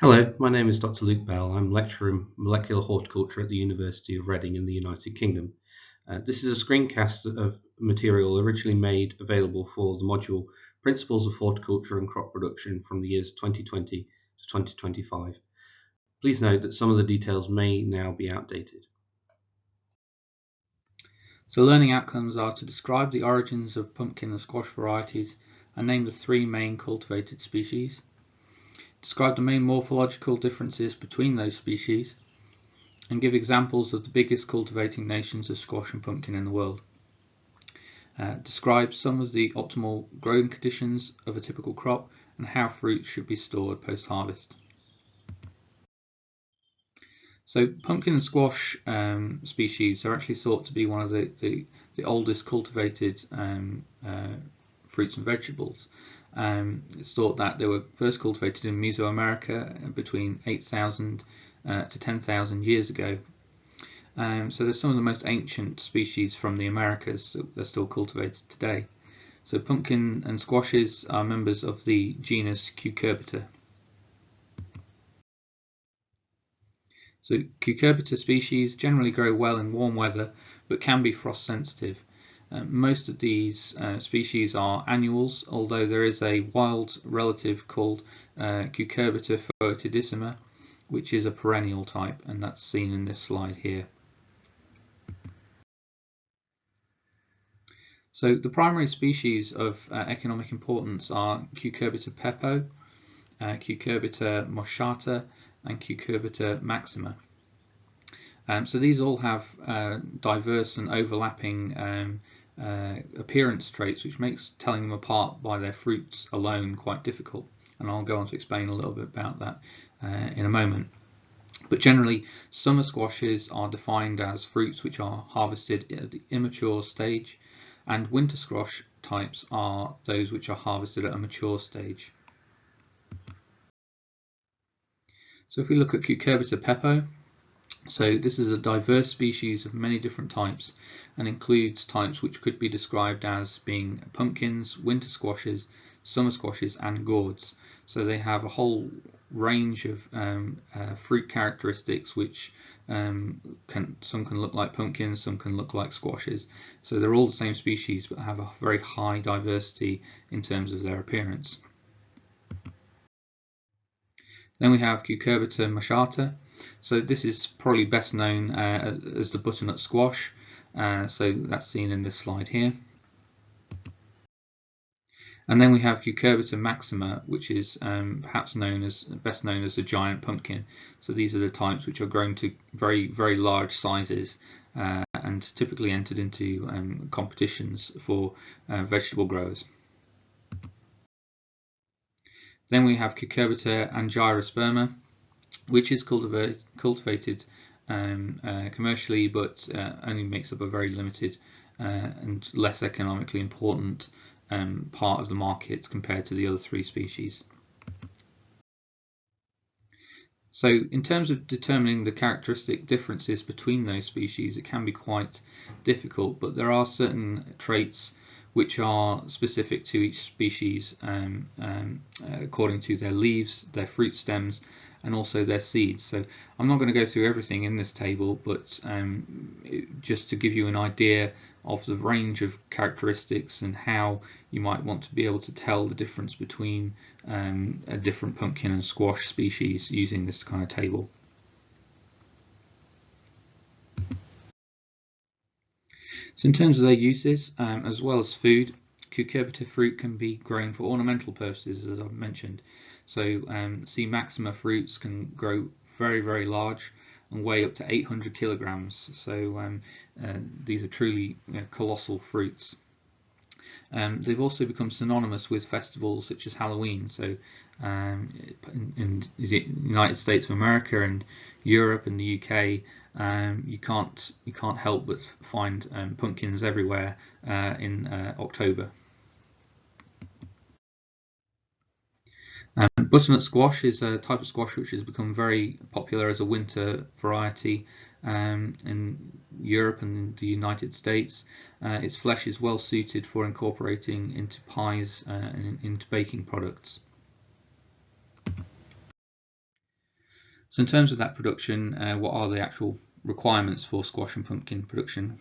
Hello, my name is Dr. Luke Bell. I'm lecturer in molecular horticulture at the University of Reading in the United Kingdom. This is a screencast of material originally made available for the module Principles of Horticulture and Crop Production from the years 2020 to 2025. Please note that some of the details may now be outdated. So learning outcomes are to describe the origins of pumpkin and squash varieties and name the three main cultivated species. Describe the main morphological differences between those species and give examples of the biggest cultivating nations of squash and pumpkin in the world. Describe some of the optimal growing conditions of a typical crop and how fruits should be stored post-harvest. So pumpkin and squash species are actually thought to be one of the oldest cultivated fruits and vegetables. It's thought that they were first cultivated in Mesoamerica between 8,000 to 10,000 years ago. So they're some of the most ancient species from the Americas that are still cultivated today. So pumpkin and squashes are members of the genus Cucurbita. So Cucurbita species generally grow well in warm weather but can be frost sensitive. Most of these species are annuals, although there is a wild relative called Cucurbita foetidissima, which is a perennial type, and that's seen in this slide here. So the primary species of economic importance are Cucurbita pepo, Cucurbita moschata, and Cucurbita maxima. So these all have diverse and overlapping appearance traits, which makes telling them apart by their fruits alone quite difficult, and I'll go on to explain a little bit about that in a moment. But generally, summer squashes are defined as fruits which are harvested at the immature stage, and winter squash types are those which are harvested at a mature stage. So if we look at Cucurbita pepo, so this is a diverse species of many different types and includes types which could be described as being pumpkins, winter squashes, summer squashes and gourds. So they have a whole range of fruit characteristics which some can look like pumpkins, some can look like squashes. So they're all the same species but have a very high diversity in terms of their appearance. Then we have Cucurbita moschata. So this is probably best known as the butternut squash. So that's seen in this slide here. And then we have Cucurbita maxima, which is perhaps best known as the giant pumpkin. So these are the types which are grown to very, very large sizes and typically entered into competitions for vegetable growers. Then we have Cucurbita angiosperma, which is cultivated commercially, but only makes up a very limited and less economically important part of the market compared to the other three species. So in terms of determining the characteristic differences between those species, it can be quite difficult, but there are certain traits which are specific to each species according to their leaves, their fruit stems, and also their seeds. So I'm not going to go through everything in this table, but just to give you an idea of the range of characteristics and how you might want to be able to tell the difference between a different pumpkin and squash species using this kind of table. So in terms of their uses, as well as food, Cucurbita fruit can be grown for ornamental purposes, as I've mentioned. So C. maxima fruits can grow very, very large and weigh up to 800 kilograms. So these are truly colossal fruits. They've also become synonymous with festivals such as Halloween. So in the United States of America and Europe and the UK, you can't help but find pumpkins everywhere in October. Butternut squash is a type of squash which has become very popular as a winter variety in Europe and the United States. Its flesh is well suited for incorporating into pies and into baking products. So in terms of that production, what are the actual requirements for squash and pumpkin production?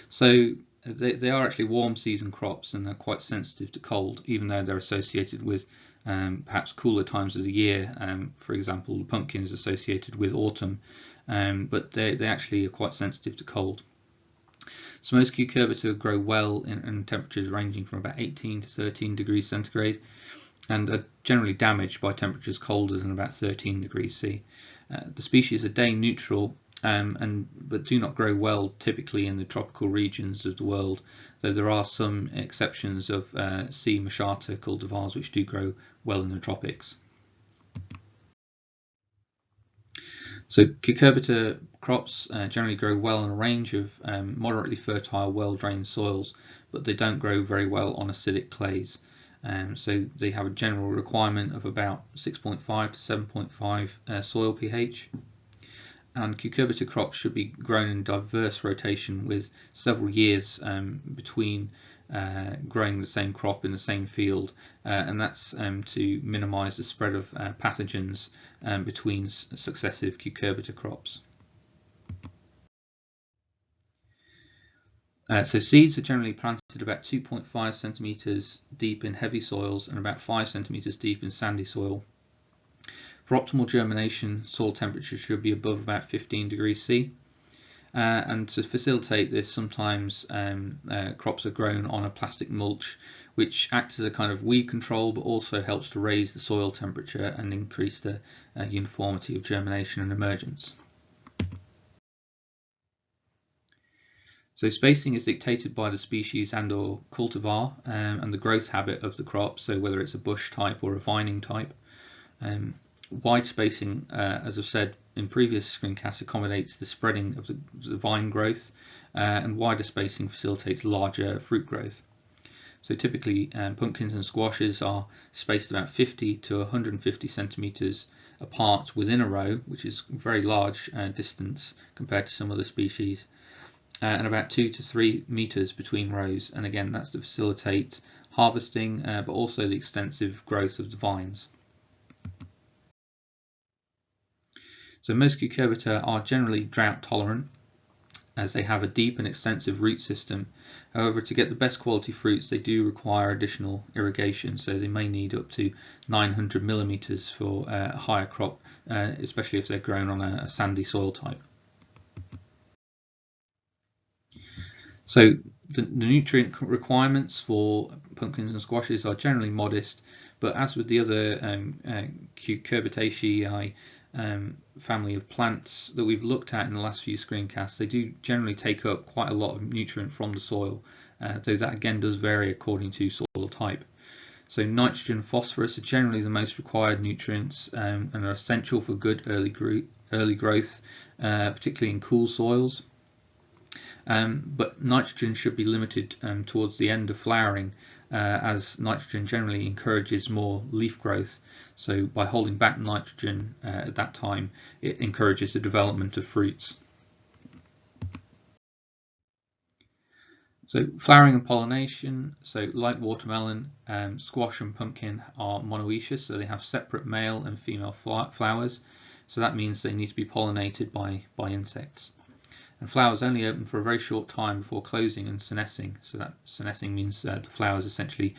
So they are actually warm season crops, and they're quite sensitive to cold, even though they're associated with perhaps cooler times of the year. For example, the pumpkin is associated with autumn, but they actually are quite sensitive to cold. So most cucurbita grow well in temperatures ranging from about 18 to 13 degrees centigrade, and are generally damaged by temperatures colder than about 13 degrees C. The species are day neutral, but do not grow well typically in the tropical regions of the world, though there are some exceptions of C. moschata cultivars which do grow well in the tropics. So cucurbita crops generally grow well in a range of moderately fertile, well-drained soils, but they don't grow very well on acidic clays. So they have a general requirement of about 6.5 to 7.5 soil pH. And cucurbita crops should be grown in diverse rotation with several years between growing the same crop in the same field, and that's to minimize the spread of pathogens between successive cucurbita crops. So seeds are generally planted about 2.5 centimeters deep in heavy soils and about 5 centimeters deep in sandy soil. For optimal germination, soil temperature should be above about 15 degrees C. And to facilitate this, sometimes crops are grown on a plastic mulch, which acts as a kind of weed control, but also helps to raise the soil temperature and increase the uniformity of germination and emergence. So spacing is dictated by the species and/or cultivar and the growth habit of the crop, so whether it's a bush type or a vining type. Wide spacing, as I've said in previous screencasts, accommodates the spreading of the vine growth, and wider spacing facilitates larger fruit growth. So typically pumpkins and squashes are spaced about 50 to 150 centimeters apart within a row, which is a very large distance compared to some other species, and about 2 to 3 meters between rows, and again that's to facilitate harvesting, but also the extensive growth of the vines. So most cucurbita are generally drought tolerant, as they have a deep and extensive root system. However, to get the best quality fruits, they do require additional irrigation, so they may need up to 900 millimeters for a higher crop, especially if they're grown on a sandy soil type. So the nutrient requirements for pumpkins and squashes are generally modest, but as with the other Cucurbitaceae family of plants that we've looked at in the last few screencasts, they do generally take up quite a lot of nutrient from the soil, though that again does vary according to soil type. So nitrogen and phosphorus are generally the most required nutrients, and are essential for good early growth, particularly in cool soils. But nitrogen should be limited towards the end of flowering, as nitrogen generally encourages more leaf growth. So by holding back nitrogen at that time, it encourages the development of fruits. So flowering and pollination, so like watermelon, squash and pumpkin are monoecious, so they have separate male and female flowers. So that means they need to be pollinated by insects. And flowers only open for a very short time before closing and senescing. So that senescing means the flowers essentially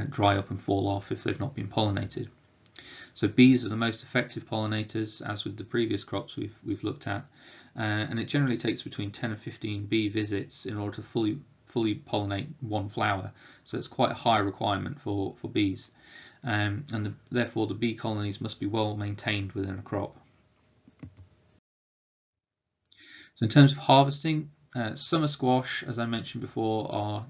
dry up and fall off if they've not been pollinated. So bees are the most effective pollinators, as with the previous crops we've looked at, and it generally takes between 10 and 15 bee visits in order to fully pollinate one flower. So it's quite a high requirement for bees, and therefore the bee colonies must be well maintained within a crop. So in terms of harvesting, summer squash, as I mentioned before, are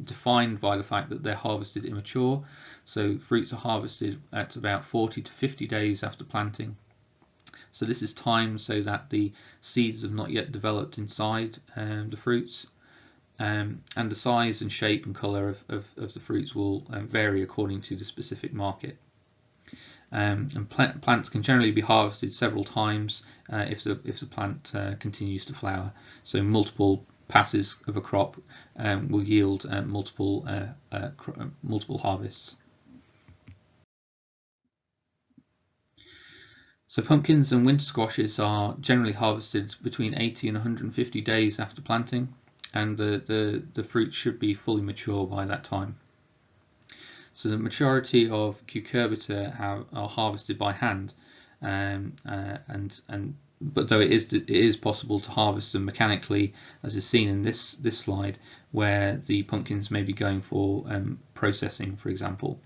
defined by the fact that they're harvested immature. So fruits are harvested at about 40 to 50 days after planting. So this is timed so that the seeds have not yet developed inside the fruits, and the size and shape and colour of the fruits will vary according to the specific market. And plants can generally be harvested several times if the plant continues to flower. So multiple passes of a crop will yield multiple harvests. So pumpkins and winter squashes are generally harvested between 80 and 150 days after planting, and the fruit should be fully mature by that time. So the majority of cucurbita are harvested by hand, but though it is possible to harvest them mechanically, as is seen in this slide, where the pumpkins may be going for processing, for example.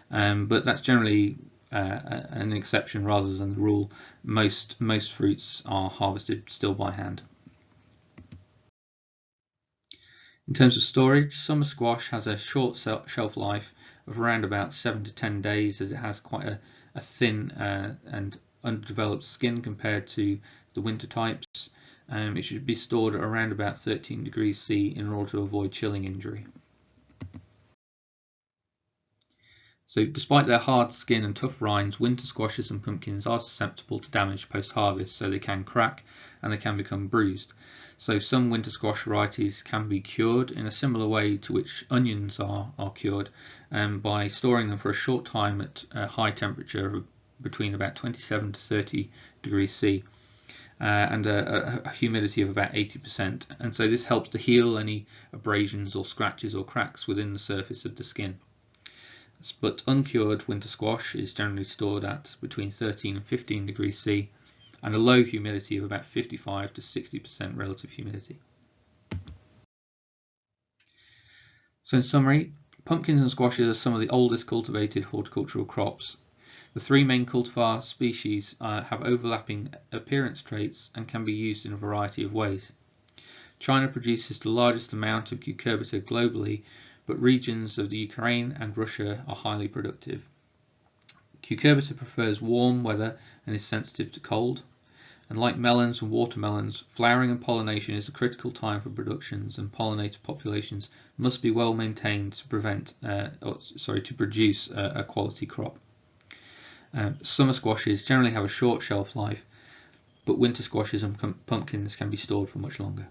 But that's generally an exception rather than the rule. Most fruits are harvested still by hand. In terms of storage, summer squash has a short shelf life of around about 7 to 10 days, as it has quite a thin and underdeveloped skin compared to the winter types. It should be stored at around about 13 degrees C in order to avoid chilling injury. So despite their hard skin and tough rinds, winter squashes and pumpkins are susceptible to damage post-harvest, so they can crack and they can become bruised. So some winter squash varieties can be cured in a similar way to which onions are cured, by storing them for a short time at a high temperature of between about 27 to 30 degrees C and a humidity of about 80%. And so this helps to heal any abrasions or scratches or cracks within the surface of the skin. But uncured winter squash is generally stored at between 13 and 15 degrees C and a low humidity of about 55 to 60% relative humidity. So in summary, pumpkins and squashes are some of the oldest cultivated horticultural crops. The three main cultivar species have overlapping appearance traits and can be used in a variety of ways. China produces the largest amount of cucurbita globally, but regions of the Ukraine and Russia are highly productive. Cucurbita prefers warm weather and is sensitive to cold. And like melons and watermelons, flowering and pollination is a critical time for productions, and pollinator populations must be well maintained to produce a quality crop. Summer squashes generally have a short shelf life, but winter squashes and pumpkins can be stored for much longer.